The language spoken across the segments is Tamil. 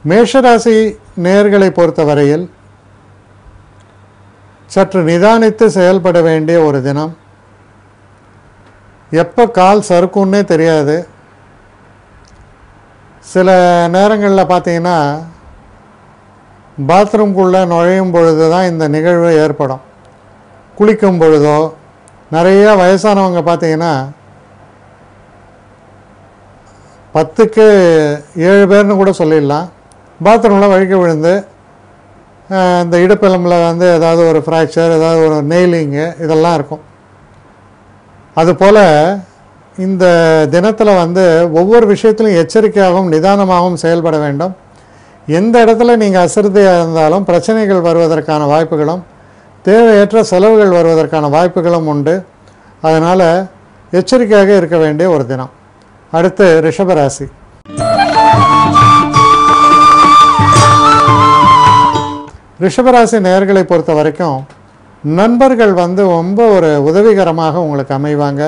மேஷராசி நேயர்களை பொறுத்தவரையில் சற்று நிதானித்து செயல்பட வேண்டிய ஒரு தினம். எப்போ கால் சறுக்குன்னே தெரியாது. சில நேரங்களில் பார்த்தீங்கன்னா பாத்ரூம்குள்ளே நுழையும் பொழுது தான் இந்த நிகழ்வு ஏற்படும். குளிக்கும் பொழுதோ நிறைய வயசானவங்க பார்த்தீங்கன்னா 10க்கு 7 பேர்னு கூட சொல்லிடலாம், பாத்ரூமில் வழுக்கி விழுந்து இந்த இடுப்பெலும்பில் வந்து ஏதாவது ஒரு ஃப்ராக்சர், ஏதாவது ஒரு நெய்லிங்கு இதெல்லாம் இருக்கும். அதுபோல் இந்த தினத்தில் வந்து ஒவ்வொரு விஷயத்திலும் எச்சரிக்கையாகவும் நிதானமாகவும் செயல்பட வேண்டும். எந்த இடத்துல நீங்கள் அசிரத்தையாக இருந்தாலும் பிரச்சனைகள் வருவதற்கான வாய்ப்புகளும் தேவையற்ற செலவுகள் வருவதற்கான வாய்ப்புகளும் உண்டு. அதனால் எச்சரிக்கையாக இருக்க வேண்டிய ஒரு தினம். அடுத்து ரிஷபராசி. ரிஷபராசி நேயர்களை பொறுத்த வரைக்கும் நண்பர்கள் வந்து ரொம்ப ஒரு உதவிகரமாக உங்களுக்கு அமைவாங்க.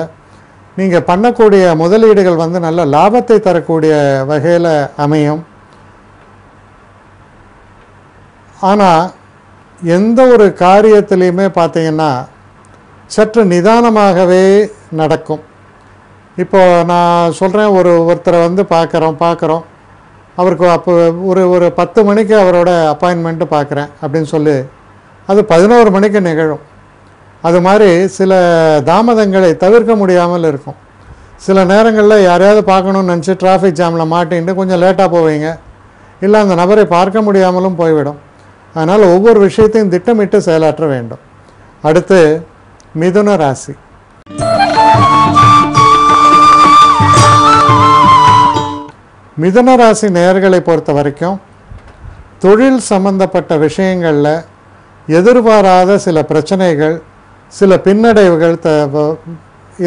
நீங்கள் பண்ணக்கூடிய முதலீடுகள் வந்து நல்ல லாபத்தை தரக்கூடிய வகையில் அமையும். ஆனால் எந்த ஒரு காரியத்திலையுமே பார்த்தீங்கன்னா சற்று நிதானமாகவே நடக்கும். இப்போது நான் சொல்கிறேன், ஒருத்தரை வந்து பார்க்குறோம், அவருக்கு அப்போ ஒரு 10 மணிக்கு அவரோட அப்பாயின்மெண்ட்டு பார்க்குறேன் அப்படின்னு சொல்லி அது 11 மணிக்கு நிகழும். அது மாதிரி சில தாமதங்களை தவிர்க்க முடியாமல் இருக்கும். சில நேரங்களில் யாரையாவது பார்க்கணுன்னு நினச்சி டிராஃபிக் ஜாமில் மாட்டின்ட்டு கொஞ்சம் லேட்டாக போவீங்க, இல்லை அந்த நபரை பார்க்க முடியாமலும் போய்விடும். அதனால் ஒவ்வொரு விஷயத்தையும் திட்டமிட்டு செயலாற்ற வேண்டும். அடுத்து மிதுன ராசி. மிதுன ராசி நேயர்களை பொறுத்த வரைக்கும் தொழில் சம்பந்தப்பட்ட விஷயங்களில் எதிர்பாராத சில பிரச்சனைகள், சில பின்னடைவுகள்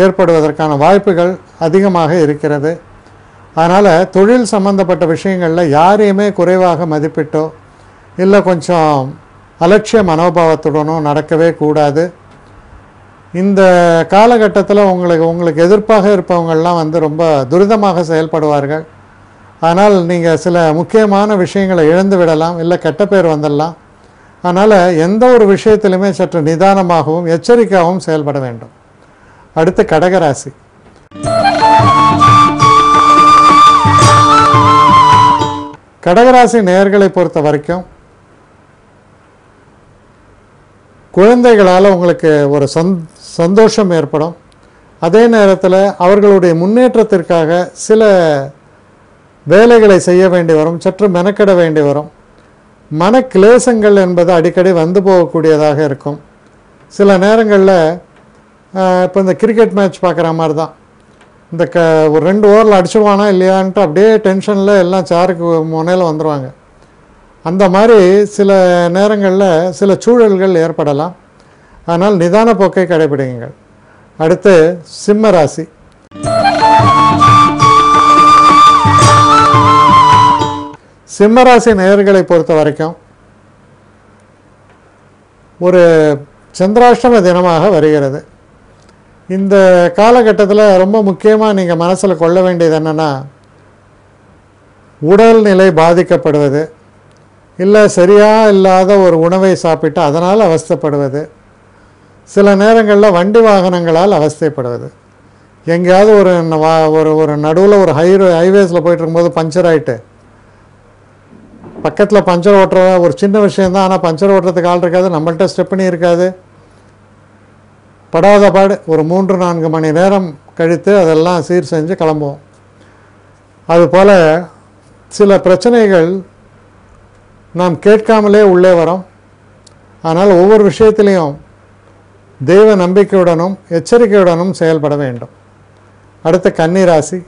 ஏற்படுவதற்கான வாய்ப்புகள் அதிகமாக இருக்கிறது. அதனால் தொழில் சம்பந்தப்பட்ட விஷயங்களில் யாரையுமே குறைவாக மதிப்பிட்டோ இல்லை கொஞ்சம் அலட்சிய மனோபாவத்துடனோ நடக்கவே கூடாது. இந்த காலகட்டத்தில் உங்களுக்கு எதிர்ப்பாக இருப்பவங்கள்லாம் வந்து ரொம்ப துரிதமாக செயல்படுவார்கள். ஆனால் நீங்கள் சில முக்கியமான விஷயங்களை இழந்து விடலாம், இல்லை கெட்ட பேர் வந்துடலாம். அதனால் எந்த ஒரு விஷயத்திலுமே சற்று நிதானமாகவும் எச்சரிக்கையாகவும் செயல்பட வேண்டும். அடுத்து கடகராசி. கடகராசி நேயர்களை பொறுத்த வரைக்கும் குழந்தைகளால் உங்களுக்கு ஒரு சந்தோஷம் ஏற்படும். அதே நேரத்தில் அவர்களுடைய முன்னேற்றத்திற்காக சில வேலைகளை செய்ய வேண்டி வரும், சற்று மெனக்கிட வேண்டி வரும். மனக்கிளேசங்கள் என்பது அடிக்கடி வந்து போகக்கூடியதாக இருக்கும். சில நேரங்களில் இப்போ இந்த கிரிக்கெட் மேட்ச் பார்க்குற மாதிரி தான், இந்த ஒரு 2 ஓவரில் அடிச்சுவானா இல்லையான்ட்டு அப்படியே டென்ஷனில் எல்லாம் சாருக்கு முனையில் வந்துடுவாங்க. அந்த மாதிரி சில நேரங்களில் சில சூழல்கள் ஏற்படலாம். ஆனால் நிதான போக்கை கடைபிடிங்கள். அடுத்து சிம்ம ராசி. சிம்மராசி நேயர்களை பொறுத்த வரைக்கும் ஒரு சந்திராஷ்டம தினமாக வருகிறது. இந்த காலகட்டத்தில் ரொம்ப முக்கியமாக நீங்கள் மனசில் கொள்ள வேண்டியது என்னென்னா, உடல்நிலை பாதிக்கப்படுவது, இல்லை சரியாக இல்லாத ஒரு உணவை சாப்பிட்டு அதனால் அவஸ்தைப்படுவது, சில நேரங்களில் வண்டி வாகனங்களால் அவஸ்தைப்படுவது, எங்கேயாவது ஒரு நடுவில் ஒரு ஹைவேஸில் போயிட்டு இருக்கும்போது பஞ்சர் ஆகிட்டு பக்கத்தில் பஞ்சர் ஓட்டுற ஒரு சின்ன விஷயந்தான், ஆனால் பஞ்சர் ஓட்டுறதுக்கு ஆள் இருக்காது, நம்மள்கிட்ட ஸ்டெப்னி இருக்காது, படாத பாடு ஒரு 3-4 மணி நேரம் கழித்து அதெல்லாம் சீர் செஞ்சு கிளம்புவோம். அதுபோல் சில பிரச்சனைகள் நாம் கேட்காமலே உள்ளே வரோம். ஆனால் ஒவ்வொரு விஷயத்திலையும் தெய்வ நம்பிக்கையுடனும் எச்சரிக்கையுடனும் செயல்பட வேண்டும். அடுத்த கன்னிராசி.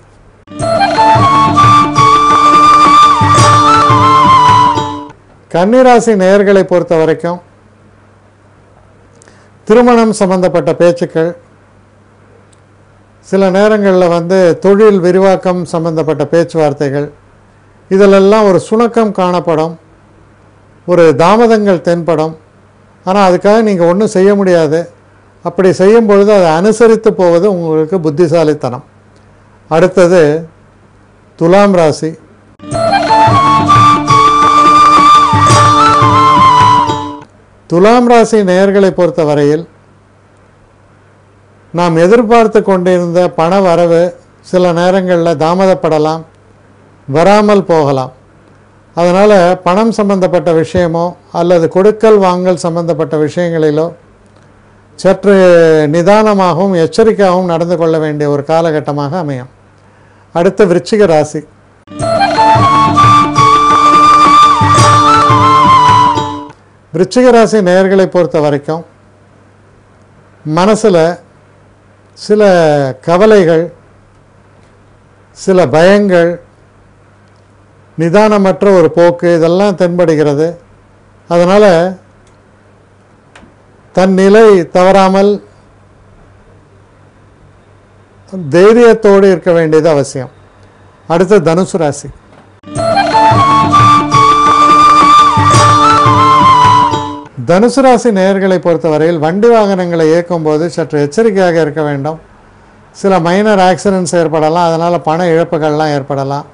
கன்னிராசி நேயர்களை பொறுத்த வரைக்கும் திருமணம் சம்பந்தப்பட்ட பேச்சுக்கள், சில நேரங்களில் வந்து தொழில் விரிவாக்கம் சம்பந்தப்பட்ட பேச்சுவார்த்தைகள், இதிலெல்லாம் ஒரு சுணக்கம் காணப்படும், ஒரு தாமதங்கள் தென்படும். ஆனால் அதுக்காக நீங்கள் ஒன்றும் செய்ய முடியாது. அப்படி செய்யும் பொழுது அதை அனுசரித்து போவது உங்களுக்கு புத்திசாலித்தனம். அடுத்தது துலாம் ராசி. துலாம் ராசி நேயர்களை பொறுத்த வரையில் நாம் எதிர்பார்த்து கொண்டிருந்த பண வரவு சில நேரங்களில் தாமதப்படலாம், வராமல் போகலாம். அதனால் பணம் சம்பந்தப்பட்ட விஷயமோ அல்லது கொடுக்கல் வாங்கல் சம்பந்தப்பட்ட விஷயங்களிலோ சற்று நிதானமாகவும் எச்சரிக்கையாகவும் நடந்து கொள்ள வேண்டிய ஒரு காலகட்டமாக அமையும். அடுத்து விருச்சிக ராசி. விருச்சிக ராசி நேயர்களை பொறுத்த வரைக்கும் மனசில் சில கவலைகள், சில பயங்கள், நிதானமற்ற ஒரு போக்கு இதெல்லாம் தென்படுகிறது. அதனால் தன் நிலை தவறாமல் தைரியத்தோடு இருக்க வேண்டியது அவசியம். அடுத்து தனுசு ராசி. தனுசு ராசி நேயர்களை பொறுத்தவரையில் வண்டி வாகனங்களை இயக்கும்போது சற்று எச்சரிக்கையாக இருக்க வேண்டும். சில மைனர் ஆக்சிடென்ட்ஸ் ஏற்படலாம், அதனால் பண இழப்புகள்லாம் ஏற்படலாம்,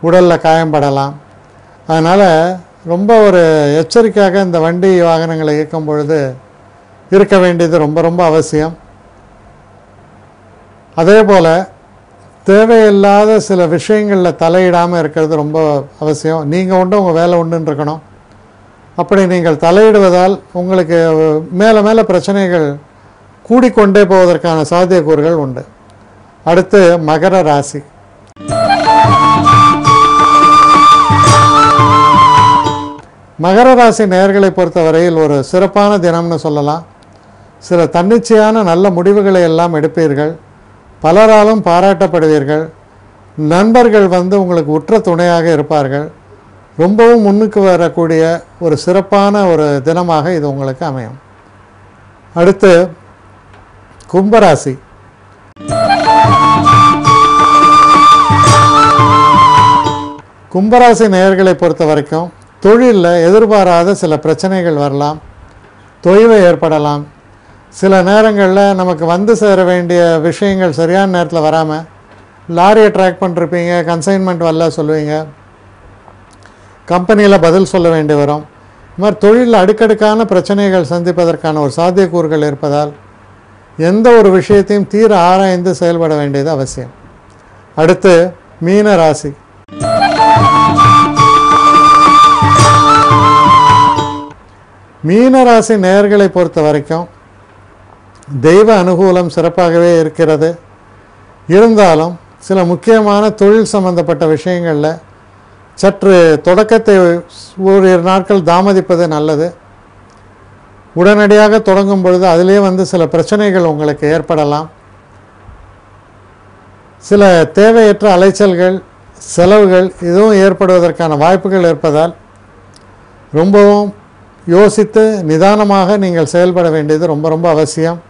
உடலில் காயம்படலாம். அதனால் ரொம்ப ஒரு எச்சரிக்கையாக இந்த வண்டி வாகனங்களை இயக்கும் பொழுது இருக்க வேண்டியது ரொம்ப ரொம்ப அவசியம். அதே போல் தேவையில்லாத சில விஷயங்களில் தலையிடாமல் இருக்கிறது ரொம்ப அவசியம். நீங்கள் உண்டு, உங்கள் வேலை உண்டுன்னு இருக்கணும். அப்படி நீங்கள் தலையிடுவதால் உங்களுக்கு மேலே மேலே பிரச்சனைகள் கூடிக்கொண்டே போவதற்கான சாத்தியக்கூறுகள் உண்டு. அடுத்து மகர ராசி. மகர ராசி நேயர்களை பொறுத்தவரையில் ஒரு சிறப்பான தினம்னு சொல்லலாம். சில தன்னிச்சையான நல்ல முடிவுகளை எல்லாம் எடுப்பீர்கள், பலராலும் பாராட்டப்படுவீர்கள், நண்பர்கள் உங்களுக்கு உற்ற துணையாக இருப்பார்கள். ரொம்பவும் முன்னுக்கு வரக்கூடிய ஒரு சிறப்பான ஒரு தினமாக இது உங்களுக்கு அமையும். அடுத்து கும்பராசி. கும்பராசி நேயர்களை பொறுத்த வரைக்கும் தொழிலில் எதிர்பாராத சில பிரச்சனைகள் வரலாம், தொய்வு ஏற்படலாம். சில நேரங்களில் நமக்கு வந்து சேர வேண்டிய விஷயங்கள் சரியான நேரத்தில் வராமல் லாரியை ட்ராக் பண்ணிருப்பீங்க, கன்சைன்மெண்ட் வரல சொல்லுவீங்க, கம்பெனியில் பதில் சொல்ல வேண்டி வரும். இது மாதிரி தொழிலில் அடுக்கடுக்கான பிரச்சனைகள் சந்திப்பதற்கான ஒரு சாத்தியக்கூறுகள் இருப்பதால் எந்த ஒரு விஷயத்தையும் தீர ஆராய்ந்து செயல்பட வேண்டியது அவசியம். அடுத்து மீன ராசி. மீன ராசி நேயர்களை பொறுத்த வரைக்கும் தெய்வ அனுகூலம் சிறப்பாகவே இருக்கிறது. இருந்தாலும் சில முக்கியமான தொழில் சம்பந்தப்பட்ட விஷயங்களில் சற்று தொடக்கத்தை ஒரு நாட்கள் தாமதிப்பது நல்லது. உடனடியாக தொடங்கும் பொழுது அதிலே சில பிரச்சனைகள் உங்களுக்கு ஏற்படலாம். சில தேவையற்ற அலைச்சல்கள், செலவுகள் இதுவும் ஏற்படுவதற்கான வாய்ப்புகள் இருப்பதால் ரொம்பவும் யோசித்து நிதானமாக நீங்கள் செயல்பட வேண்டியது ரொம்ப ரொம்ப அவசியம்.